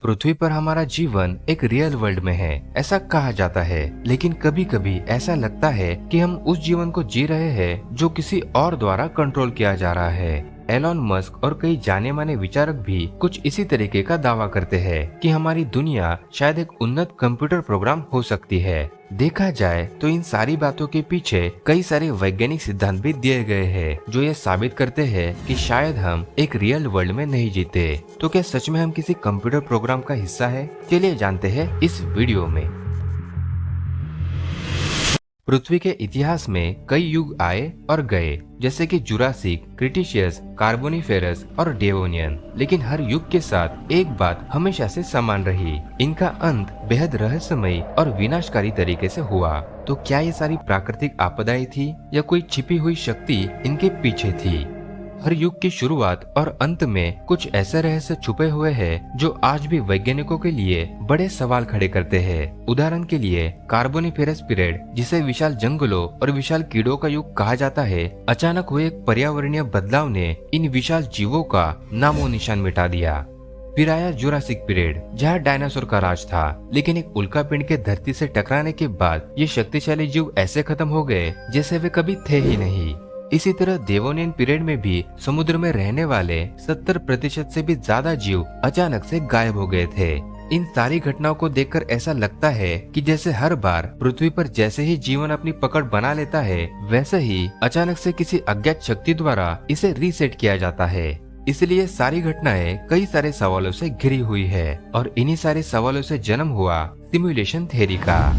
पृथ्वी पर हमारा जीवन एक रियल वर्ल्ड में है, ऐसा कहा जाता है। लेकिन कभी कभी ऐसा लगता है कि हम उस जीवन को जी रहे हैं जो किसी और द्वारा कंट्रोल किया जा रहा है। एलॉन मस्क और कई जाने माने विचारक भी कुछ इसी तरीके का दावा करते हैं कि हमारी दुनिया शायद एक उन्नत कंप्यूटर प्रोग्राम हो सकती है। देखा जाए तो इन सारी बातों के पीछे कई सारे वैज्ञानिक सिद्धांत भी दिए गए हैं जो ये साबित करते हैं कि शायद हम एक रियल वर्ल्ड में नहीं जीते। तो क्या सच में हम किसी कंप्यूटर प्रोग्राम का हिस्सा है? चलिए जानते हैं इस वीडियो में। पृथ्वी के इतिहास में कई युग आए और गए, जैसे कि जुरासिक, क्रिटिशियस, कार्बोनिफेरस और डेवोनियन। लेकिन हर युग के साथ एक बात हमेशा से समान रही, इनका अंत बेहद रहस्यमयी और विनाशकारी तरीके से हुआ। तो क्या ये सारी प्राकृतिक आपदाएं थी या कोई छिपी हुई शक्ति इनके पीछे थी? हर युग की शुरुआत और अंत में कुछ ऐसे रहस्य छुपे हुए हैं जो आज भी वैज्ञानिकों के लिए बड़े सवाल खड़े करते हैं। उदाहरण के लिए कार्बोनिफेरस पीरियड, जिसे विशाल जंगलों और विशाल कीड़ों का युग कहा जाता है, अचानक हुए एक पर्यावरणीय बदलाव ने इन विशाल जीवों का नामो निशान मिटा दिया। फिर आया जुरासिक पीरियड, जहाँ डायनासोर का राज था, लेकिन एक उल्कापिंड के धरती से टकराने के बाद ये शक्तिशाली जीव ऐसे खत्म हो गए जैसे वे कभी थे ही नहीं। इसी तरह देवोनियन पीरियड में भी समुद्र में रहने वाले 70% से भी ज्यादा जीव अचानक से गायब हो गए थे। इन सारी घटनाओं को देखकर ऐसा लगता है कि जैसे हर बार पृथ्वी पर जैसे ही जीवन अपनी पकड़ बना लेता है, वैसे ही अचानक से किसी अज्ञात शक्ति द्वारा इसे रीसेट किया जाता है। इसलिए सारी घटनाएं कई सारे सवालों से घिरी हुई है और इन्हीं सारे सवालों से जन्म हुआ सिमुलेशन थ्योरी का।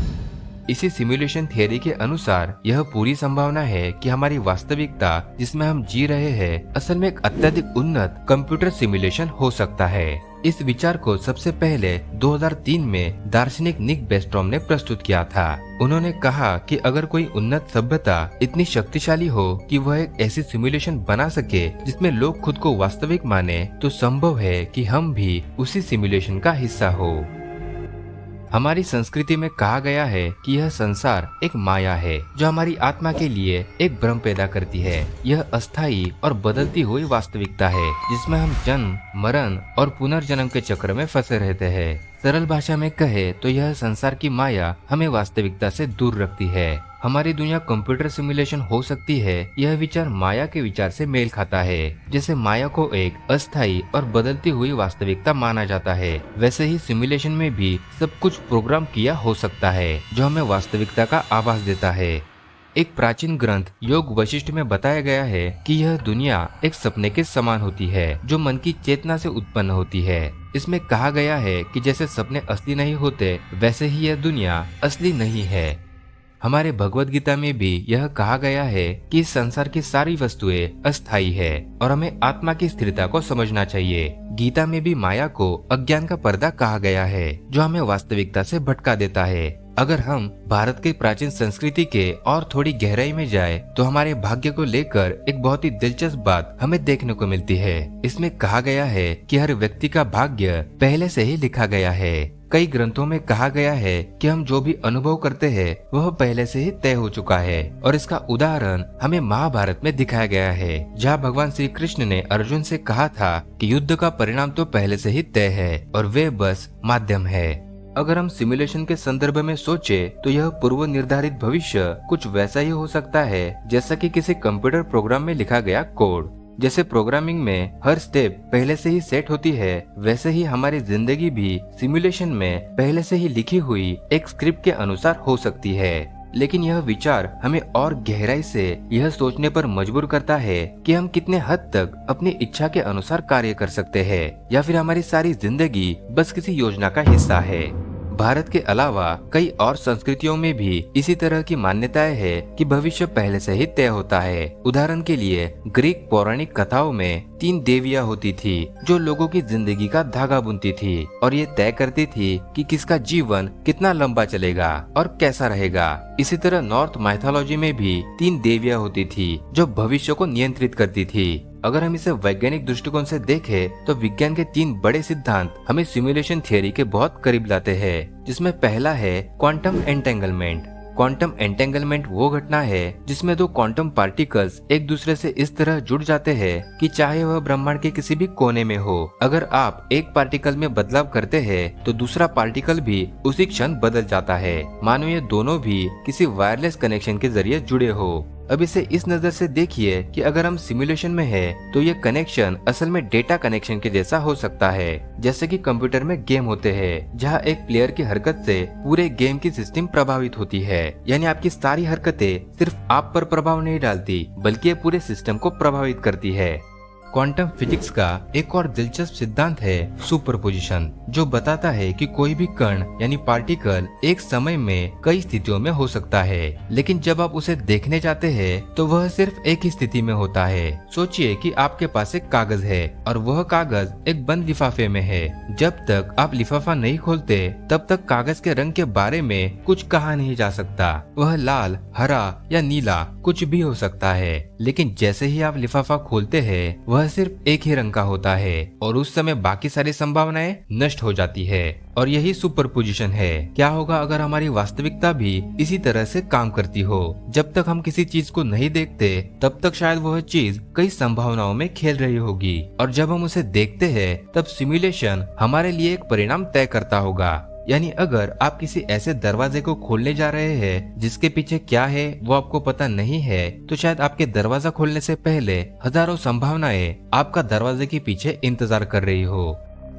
इसी सिमुलेशन थियरी के अनुसार यह पूरी संभावना है कि हमारी वास्तविकता जिसमें हम जी रहे हैं असल में एक अत्यधिक उन्नत कंप्यूटर सिमुलेशन हो सकता है। इस विचार को सबसे पहले 2003 में दार्शनिक निक बेस्ट्रॉम ने प्रस्तुत किया था। उन्होंने कहा कि अगर कोई उन्नत सभ्यता इतनी शक्तिशाली हो कि वह एक ऐसी सिमुलेशन बना सके जिसमें लोग खुद को वास्तविक माने, तो संभव है कि हम भी उसी सिमुलेशन का हिस्सा हो। हमारी संस्कृति में कहा गया है कि यह संसार एक माया है जो हमारी आत्मा के लिए एक भ्रम पैदा करती है। यह अस्थायी और बदलती हुई वास्तविकता है जिसमें हम जन्म, मरण और पुनर्जन्म के चक्र में फंसे रहते हैं। सरल भाषा में कहे तो यह संसार की माया हमें वास्तविकता से दूर रखती है। हमारी दुनिया कंप्यूटर सिमुलेशन हो सकती है, यह विचार माया के विचार से मेल खाता है। जैसे माया को एक अस्थायी और बदलती हुई वास्तविकता माना जाता है, वैसे ही सिमुलेशन में भी सब कुछ प्रोग्राम किया हो सकता है जो हमें वास्तविकता का आभास देता है। एक प्राचीन ग्रंथ योग वशिष्ठ में बताया गया है कि यह दुनिया एक सपने के समान होती है जो मन की चेतना से उत्पन्न होती है। इसमें कहा गया है कि जैसे सपने असली नहीं होते, वैसे ही यह दुनिया असली नहीं है। हमारे भगवत गीता में भी यह कहा गया है कि इस संसार की सारी वस्तुएं अस्थायी है और हमें आत्मा की स्थिरता को समझना चाहिए। गीता में भी माया को अज्ञान का पर्दा कहा गया है जो हमें वास्तविकता से भटका देता है। अगर हम भारत की प्राचीन संस्कृति के और थोड़ी गहराई में जाए तो हमारे भाग्य को लेकर एक बहुत ही दिलचस्प बात हमें देखने को मिलती है। इसमें कहा गया है कि हर व्यक्ति का भाग्य पहले से ही लिखा गया है। कई ग्रंथों में कहा गया है कि हम जो भी अनुभव करते हैं वह पहले से ही तय हो चुका है और इसका उदाहरण हमें महाभारत में दिखाया गया है, जहाँ भगवान श्री कृष्ण ने अर्जुन से कहा था कि युद्ध का परिणाम तो पहले से ही तय है और वे बस माध्यम है। अगर हम सिमुलेशन के संदर्भ में सोचे तो यह पूर्व निर्धारित भविष्य कुछ वैसा ही हो सकता है जैसा कि किसी कंप्यूटर प्रोग्राम में लिखा गया कोड। जैसे प्रोग्रामिंग में हर स्टेप पहले से ही सेट होती है, वैसे ही हमारी जिंदगी भी सिमुलेशन में पहले से ही लिखी हुई एक स्क्रिप्ट के अनुसार हो सकती है। लेकिन यह विचार हमें और गहराई से यह सोचने पर मजबूर करता है कि हम कितने हद तक अपनी इच्छा के अनुसार कार्य कर सकते हैं या फिर हमारी सारी जिंदगी बस किसी योजना का हिस्सा है। भारत के अलावा कई और संस्कृतियों में भी इसी तरह की मान्यताएं है कि भविष्य पहले से ही तय होता है। उदाहरण के लिए ग्रीक पौराणिक कथाओं में 3 देवियां होती थी जो लोगों की जिंदगी का धागा बुनती थी और ये तय करती थी कि किसका जीवन कितना लंबा चलेगा और कैसा रहेगा। इसी तरह नॉर्थ माइथोलॉजी में भी 3 देवियां होती थी जो भविष्य को नियंत्रित करती थी। अगर हम इसे वैज्ञानिक दृष्टिकोण से देखें तो विज्ञान के 3 बड़े सिद्धांत हमें सिमुलेशन थियरी के बहुत करीब लाते हैं, जिसमें पहला है क्वांटम एंटेंगलमेंट। क्वांटम एंटेंगलमेंट वो घटना है जिसमें दो क्वांटम पार्टिकल्स एक दूसरे से इस तरह जुड़ जाते हैं कि चाहे वह ब्रह्मांड के किसी भी कोने में हो, अगर आप एक पार्टिकल में बदलाव करते हैं तो दूसरा पार्टिकल भी उसी क्षण बदल जाता है, मानो ये दोनों भी किसी वायरलेस कनेक्शन के जरिए जुड़े हो। अब इसे इस नजर से देखिए कि अगर हम सिमुलेशन में हैं, तो ये कनेक्शन असल में डेटा कनेक्शन के जैसा हो सकता है, जैसे कि कंप्यूटर में गेम होते हैं जहां एक प्लेयर की हरकत से पूरे गेम की सिस्टम प्रभावित होती है। यानी आपकी सारी हरकतें सिर्फ आप पर प्रभाव नहीं डालती, बल्कि ये पूरे सिस्टम को प्रभावित करती है। क्वांटम फिजिक्स का एक और दिलचस्प सिद्धांत है सुपरपोजिशन, जो बताता है कि कोई भी कण यानी पार्टिकल एक समय में कई स्थितियों में हो सकता है, लेकिन जब आप उसे देखने जाते हैं तो वह सिर्फ एक ही स्थिति में होता है। सोचिए कि आपके पास एक कागज है और वह कागज एक बंद लिफाफे में है। जब तक आप लिफाफा नहीं खोलते तब तक कागज के रंग के बारे में कुछ कहा नहीं जा सकता। वह लाल, हरा या नीला कुछ भी हो सकता है, लेकिन जैसे ही आप लिफाफा खोलते हैं वह सिर्फ एक ही रंग का होता है और उस समय बाकी सारी संभावनाएं नष्ट हो जाती है। और यही सुपरपोजिशन है। क्या होगा अगर हमारी वास्तविकता भी इसी तरह से काम करती हो? जब तक हम किसी चीज को नहीं देखते तब तक शायद वह चीज कई संभावनाओं में खेल रही होगी, और जब हम उसे देखते हैं तब सिमुलेशन हमारे लिए एक परिणाम तय करता होगा। यानी अगर आप किसी ऐसे दरवाजे को खोलने जा रहे हैं जिसके पीछे क्या है वो आपको पता नहीं है, तो शायद आपके दरवाजा खोलने से पहले हजारों संभावनाएं आपका दरवाजे के पीछे इंतजार कर रही हो।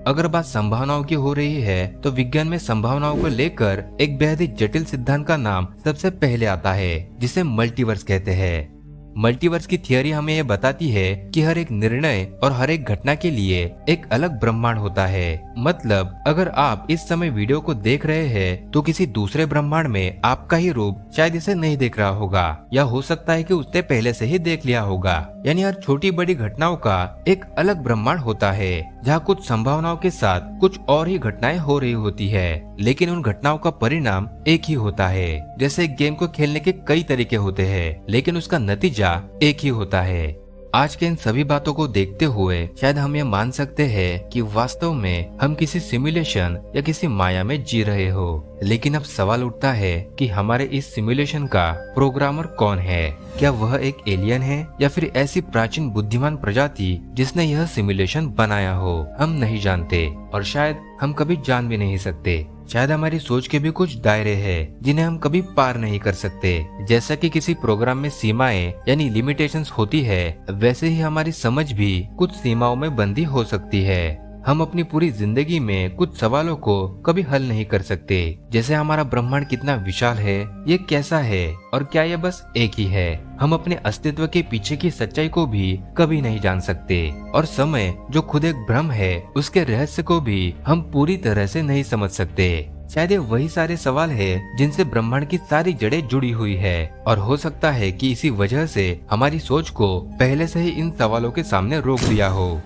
अगर बात संभावनाओं की हो रही है तो विज्ञान में संभावनाओं को लेकर एक बेहद ही जटिल सिद्धांत का नाम सबसे पहले आता है, जिसे मल्टीवर्स कहते हैं। मल्टीवर्स की थियरी हमें यह बताती है कि हर एक निर्णय और हर एक घटना के लिए एक अलग ब्रह्मांड होता है। मतलब अगर आप इस समय वीडियो को देख रहे हैं तो किसी दूसरे ब्रह्मांड में आपका ही रूप शायद इसे नहीं देख रहा होगा, या हो सकता है कि उसने पहले से ही देख लिया होगा। यानी हर छोटी बड़ी घटनाओं का एक अलग ब्रह्मांड होता है जहाँ कुछ संभावनाओं के साथ कुछ और ही घटनाएं हो रही होती है, लेकिन उन घटनाओं का परिणाम एक ही होता है। जैसे एक गेम को खेलने के कई तरीके होते हैं, लेकिन उसका नतीजा एक ही होता है। आज के इन सभी बातों को देखते हुए शायद हम ये मान सकते हैं कि वास्तव में हम किसी सिमुलेशन या किसी माया में जी रहे हो। लेकिन अब सवाल उठता है कि हमारे इस सिमुलेशन का प्रोग्रामर कौन है? क्या वह एक एलियन है या फिर ऐसी प्राचीन बुद्धिमान प्रजाति जिसने यह सिमुलेशन बनाया हो? हम नहीं जानते और शायद हम कभी जान भी नहीं सकते। शायद हमारी सोच के भी कुछ दायरे हैं जिन्हें हम कभी पार नहीं कर सकते। जैसा कि किसी प्रोग्राम में सीमाएं यानी लिमिटेशंस होती है, वैसे ही हमारी समझ भी कुछ सीमाओं में बंदी हो सकती है। हम अपनी पूरी जिंदगी में कुछ सवालों को कभी हल नहीं कर सकते, जैसे हमारा ब्रह्मांड कितना विशाल है, ये कैसा है और क्या यह बस एक ही है। हम अपने अस्तित्व के पीछे की सच्चाई को भी कभी नहीं जान सकते, और समय जो खुद एक भ्रम है उसके रहस्य को भी हम पूरी तरह से नहीं समझ सकते। शायद ये वही सारे सवाल है जिनसे ब्रह्मांड की सारी जड़ें जुड़ी हुई है, और हो सकता है कि इसी वजह से हमारी सोच को पहले से ही इन सवालों के सामने रोक दिया हो।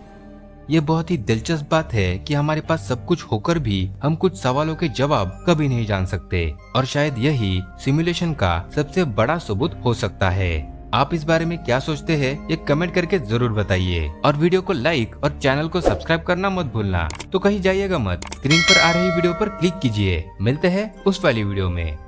ये बहुत ही दिलचस्प बात है कि हमारे पास सब कुछ होकर भी हम कुछ सवालों के जवाब कभी नहीं जान सकते, और शायद यही सिमुलेशन का सबसे बड़ा सबूत हो सकता है। आप इस बारे में क्या सोचते हैं ये कमेंट करके जरूर बताइए, और वीडियो को लाइक और चैनल को सब्सक्राइब करना मत भूलना। तो कहीं जाइएगा मत, स्क्रीन पर आ रही वीडियो पर क्लिक कीजिए। मिलते हैं उस वाली वीडियो में।